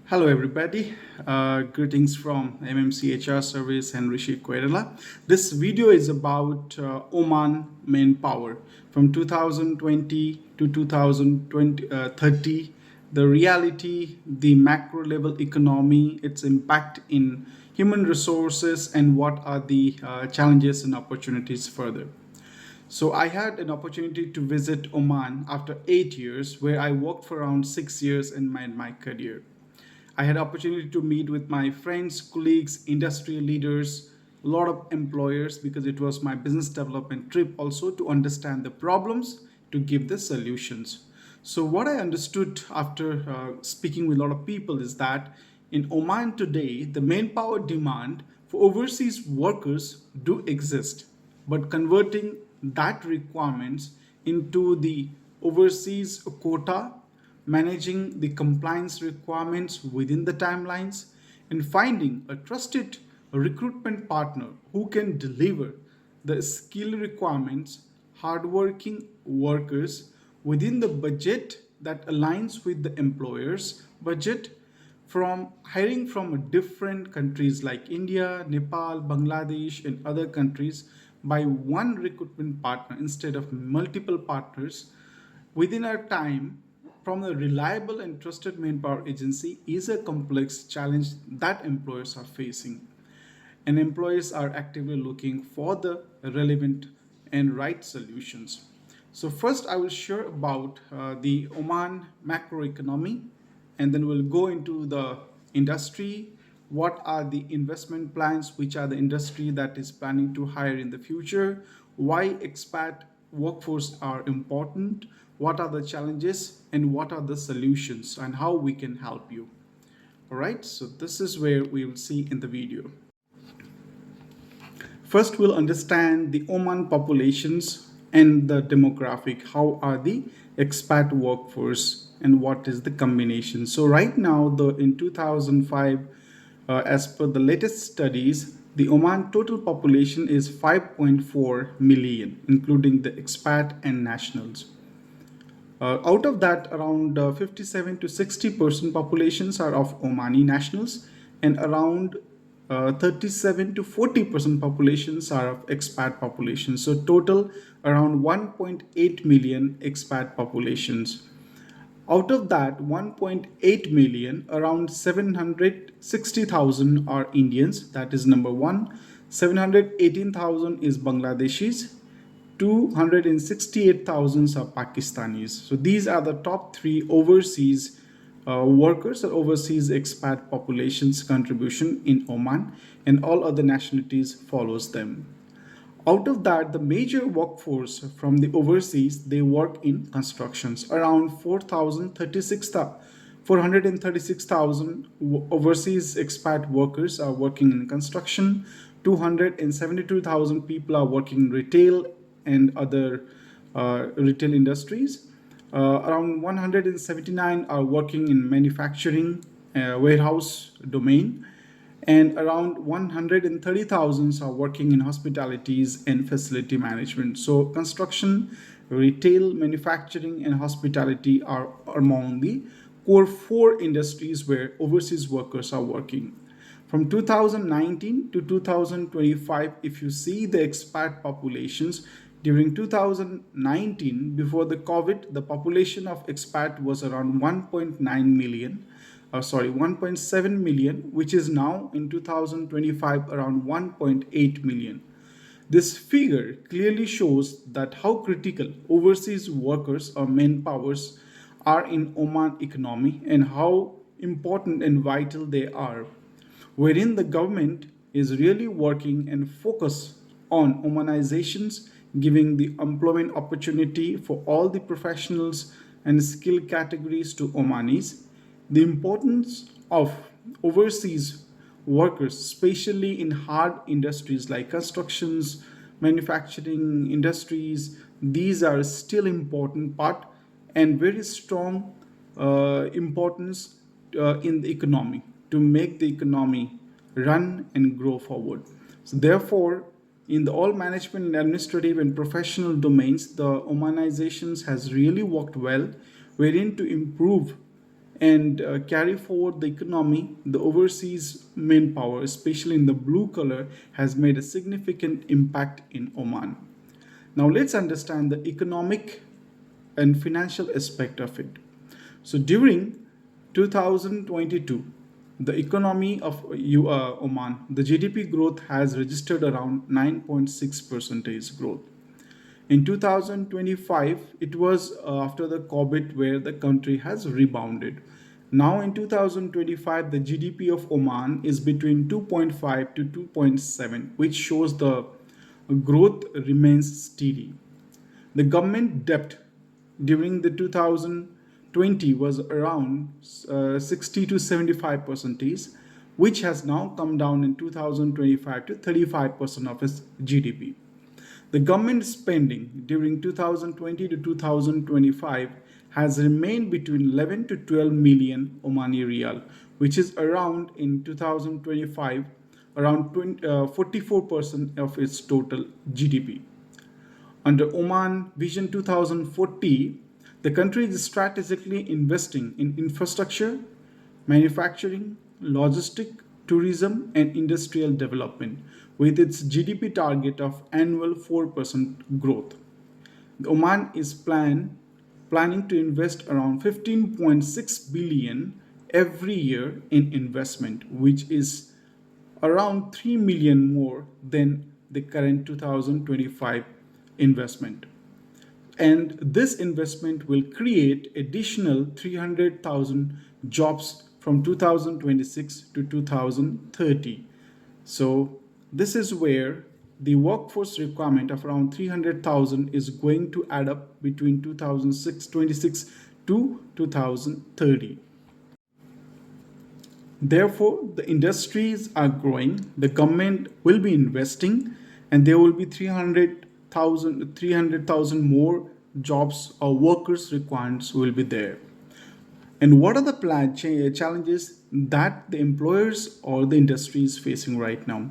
Hello, everybody. Greetings from MMC HR Service and Rishi Kerala. This video is about Oman Manpower from 2020 to 2030. The reality, the macro level economy, its impact in human resources, and what are the challenges and opportunities further. So I had an opportunity to visit Oman after 8 years, where I worked for around 6 years in my career. I had opportunity to meet with my friends, colleagues, industry leaders, a lot of employers because it was my business development trip also to understand the problems, to give the solutions. So what I understood after speaking with a lot of people is that in Oman today, the manpower demand for overseas workers do exist, but converting that requirements into the overseas quota, managing the compliance requirements within the timelines, and finding a trusted recruitment partner who can deliver the skill requirements, hardworking workers within the budget that aligns with the employer's budget, from hiring from different countries like India, Nepal, Bangladesh, and other countries by one recruitment partner instead of multiple partners within our time from a reliable and trusted manpower agency is a complex challenge that employers are facing. And employers are actively looking for the relevant and right solutions. So first I will share about the Oman macroeconomy, and then we'll go into the industry. What are the investment plans? Which are the industry that is planning to hire in the future? Why expat workforce are important? What are the challenges and what are the solutions and how we can help you? All right, so this is where we will see in the video. First, we'll understand the Oman populations and the demographic. How are the expat workforce and what is the combination? So right now, in 2005, as per the latest studies, the Oman total population is 5.4 million, including the expat and nationals. Out of that, around 57 to 60% populations are of Omani nationals, and around 37 to 40% populations are of expat populations. So total around 1.8 million expat populations. Out of that 1.8 million, around 760,000 are Indians. That is number one. 718,000 is Bangladeshis. 268,000 are Pakistanis. So these are the top three overseas workers or overseas expat populations contribution in Oman, and all other nationalities follows them. Out of that, the major workforce from the overseas, they work in constructions. Around 436,000 overseas expat workers are working in construction. 272,000 people are working in retail and other retail industries. Around 179 are working in manufacturing, warehouse domain, and around 130,000 are working in hospitalities and facility management. So construction, retail, manufacturing, and hospitality are among the core four industries where overseas workers are working. From 2019 to 2025, if you see the expat populations, during 2019, before the COVID, the population of expat was around 1.9 million, 1.7 million, which is now in 2025 around 1.8 million. This figure clearly shows that how critical overseas workers or manpowers are in Oman economy and how important and vital they are, wherein the government is really working and focus on Omanizations, giving the employment opportunity for all the professionals and skill categories to Omanis. The importance of overseas workers, especially in hard industries like constructions, manufacturing industries, these are still important part and very strong importance in the economy to make the economy run and grow forward. So therefore, in the all management and administrative and professional domains, the Omanizations has really worked well, wherein to improve and carry forward the economy. The overseas manpower, especially in the blue color, has made a significant impact in Oman. Now let's understand the economic and financial aspect of it. So during 2022, the economy of Oman, the GDP growth has registered around 9.6 percentage growth. In 2025, it was after the COVID where the country has rebounded. Now in 2025, the GDP of Oman is between 2.5 to 2.7, which shows the growth remains steady. The government debt during the 2020 was around 60 to 75 percentage, which has now come down in 2025 to 35% of its GDP. The government spending during 2020 to 2025 has remained between 11 to 12 million Omani Riyal, which is around in 2025 around 44% of its total GDP. Under Oman Vision 2040, the country is strategically investing in infrastructure, manufacturing, logistic, tourism, and industrial development with its GDP target of annual 4% growth. Oman is planning to invest around 15.6 billion every year in investment, which is around 3 million more than the current 2025 investment. And this investment will create additional 300,000 jobs from 2026 to 2030. So this is where the workforce requirement of around 300,000 is going to add up between 2026 to 2030. Therefore, the industries are growing, the government will be investing, and there will be 300,000 more jobs or workers requirements will be there. And what are the challenges that the employers or the industry is facing right now?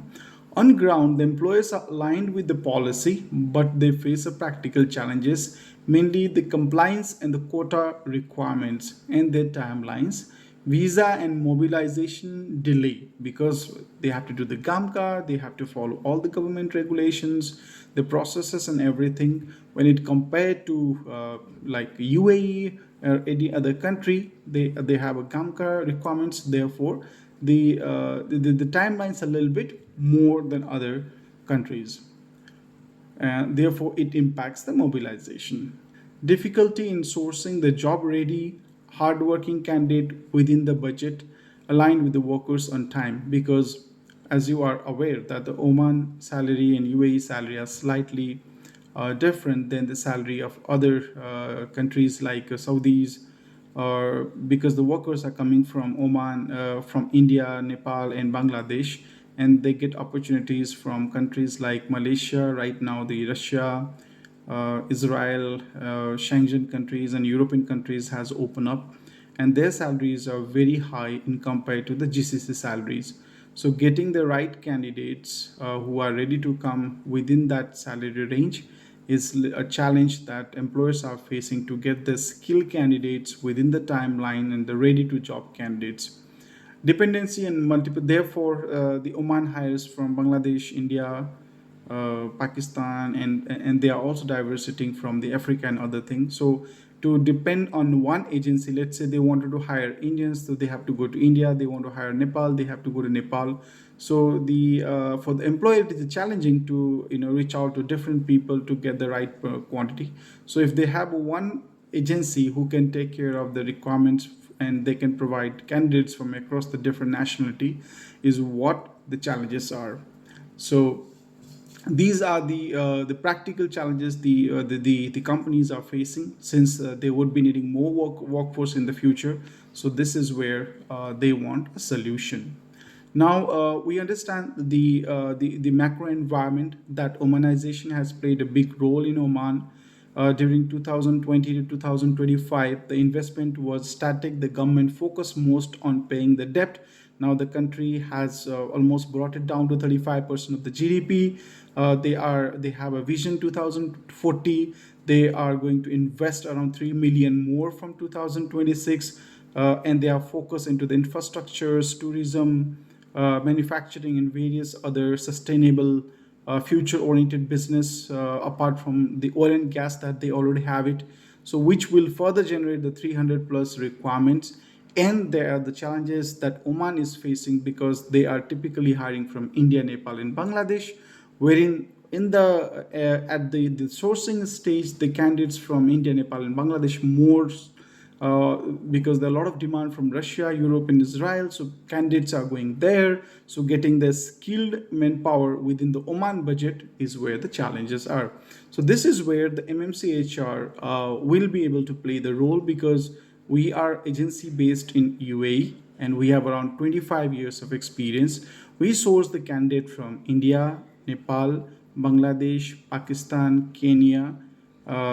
On ground, the employers are aligned with the policy, but they face a practical challenges, mainly the compliance and the quota requirements and their timelines, visa and mobilization delay because they have to do the GAMCA, they have to follow all the government regulations, the processes and everything. When it compared to like UAE or any other country, they have a GAMCA requirements. Therefore, the timelines a little bit more than other countries. And therefore, it impacts the mobilization. Difficulty in sourcing the job ready, hardworking candidate within the budget aligned with the workers on time because as you are aware that the Oman salary and UAE salary are slightly different than the salary of other countries like Saudis or because the workers are coming from Oman, from India, Nepal, and Bangladesh, and they get opportunities from countries like Malaysia, right now, the Russia, Israel, Schengen countries, and European countries has opened up, and their salaries are very high in compared to the GCC salaries. So, getting the right candidates who are ready to come within that salary range is a challenge that employers are facing to get the skilled candidates within the timeline and the ready to job candidates. Dependency and multiple, therefore, the Oman hires from Bangladesh, India, Pakistan, and they are also diversity from the Africa and other things. So to depend on one agency, let's say they wanted to hire Indians, so they have to go to India. They want to hire Nepal, they have to go to Nepal. So the for the employer it is challenging to reach out to different people to get the right quantity. So if they have one agency who can take care of the requirements and they can provide candidates from across the different nationality is what the challenges are. So these are the practical challenges the companies are facing since they would be needing more workforce in the future. So this is where they want a solution. Now we understand the macro environment that Omanization has played a big role in Oman. During 2020 to 2025, the investment was static. The government focused most on paying the debt. Now the country has almost brought it down to 35% of the GDP. They have a vision 2040. They are going to invest around 3 million more from 2026. and they are focused into the infrastructures, tourism, manufacturing, and various other sustainable, future-oriented business apart from the oil and gas that they already have it. So, which will further generate the 300 plus requirements. And there are the challenges that Oman is facing because they are typically hiring from India, Nepal, and Bangladesh, wherein in the at the sourcing stage, the candidates from India, Nepal, and Bangladesh more because there are a lot of demand from Russia, Europe, and Israel. So candidates are going there. So getting the skilled manpower within the Oman budget is where the challenges are. So this is where the MMC HR will be able to play the role because we are agency based in UAE and we have around 25 years of experience. We source the candidate from India, Nepal, Bangladesh, Pakistan, Kenya,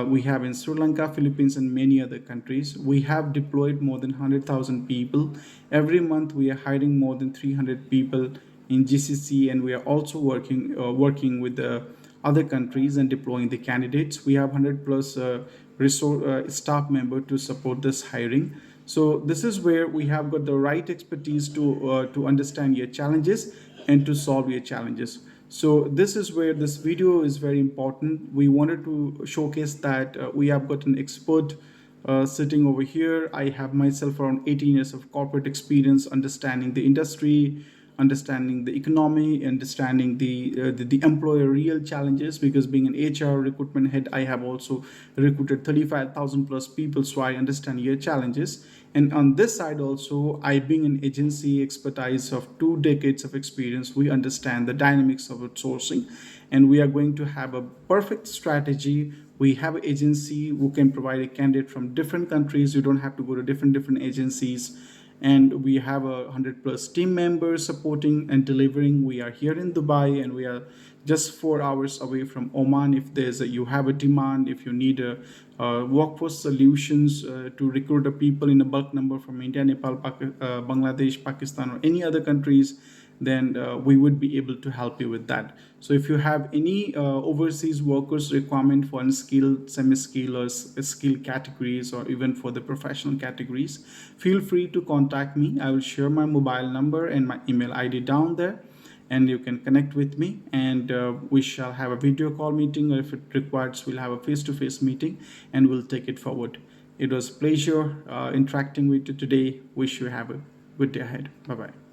we have in Sri Lanka, Philippines, and many other countries. We have deployed more than 100,000 people. Every month, we are hiring more than 300 people in GCC, and we are also working with the other countries and deploying the candidates. We have 100 plus resource staff member to support this hiring. So this is where we have got the right expertise to understand your challenges and to solve your challenges. So this is where this video is very important. We wanted to showcase that we have got an expert sitting over here. I have myself around 18 years of corporate experience, understanding the industry, understanding the economy, understanding the employer real challenges. Because being an HR recruitment head, I have also recruited 35,000 plus people, so I understand your challenges. And on this side also, I being an agency expertise of 2 decades of experience, we understand the dynamics of outsourcing, and we are going to have a perfect strategy. We have an agency who can provide a candidate from different countries. You don't have to go to different agencies, and we have 100 plus team members supporting and delivering. We are here in Dubai, and we are just 4 hours away from Oman. If you have a demand, if you need a workforce solutions to recruit a people in a bulk number from India, Nepal, Bangladesh, Pakistan, or any other countries, then we would be able to help you with that. So if you have any overseas workers requirement for unskilled, semi-skilled, or skilled categories, or even for the professional categories, feel free to contact me. I will share my mobile number and my email ID down there, and you can connect with me, and we shall have a video call meeting, or if it requires, we'll have a face-to-face meeting, and we'll take it forward. It was a pleasure interacting with you today. Wish you have a good day ahead. Bye bye.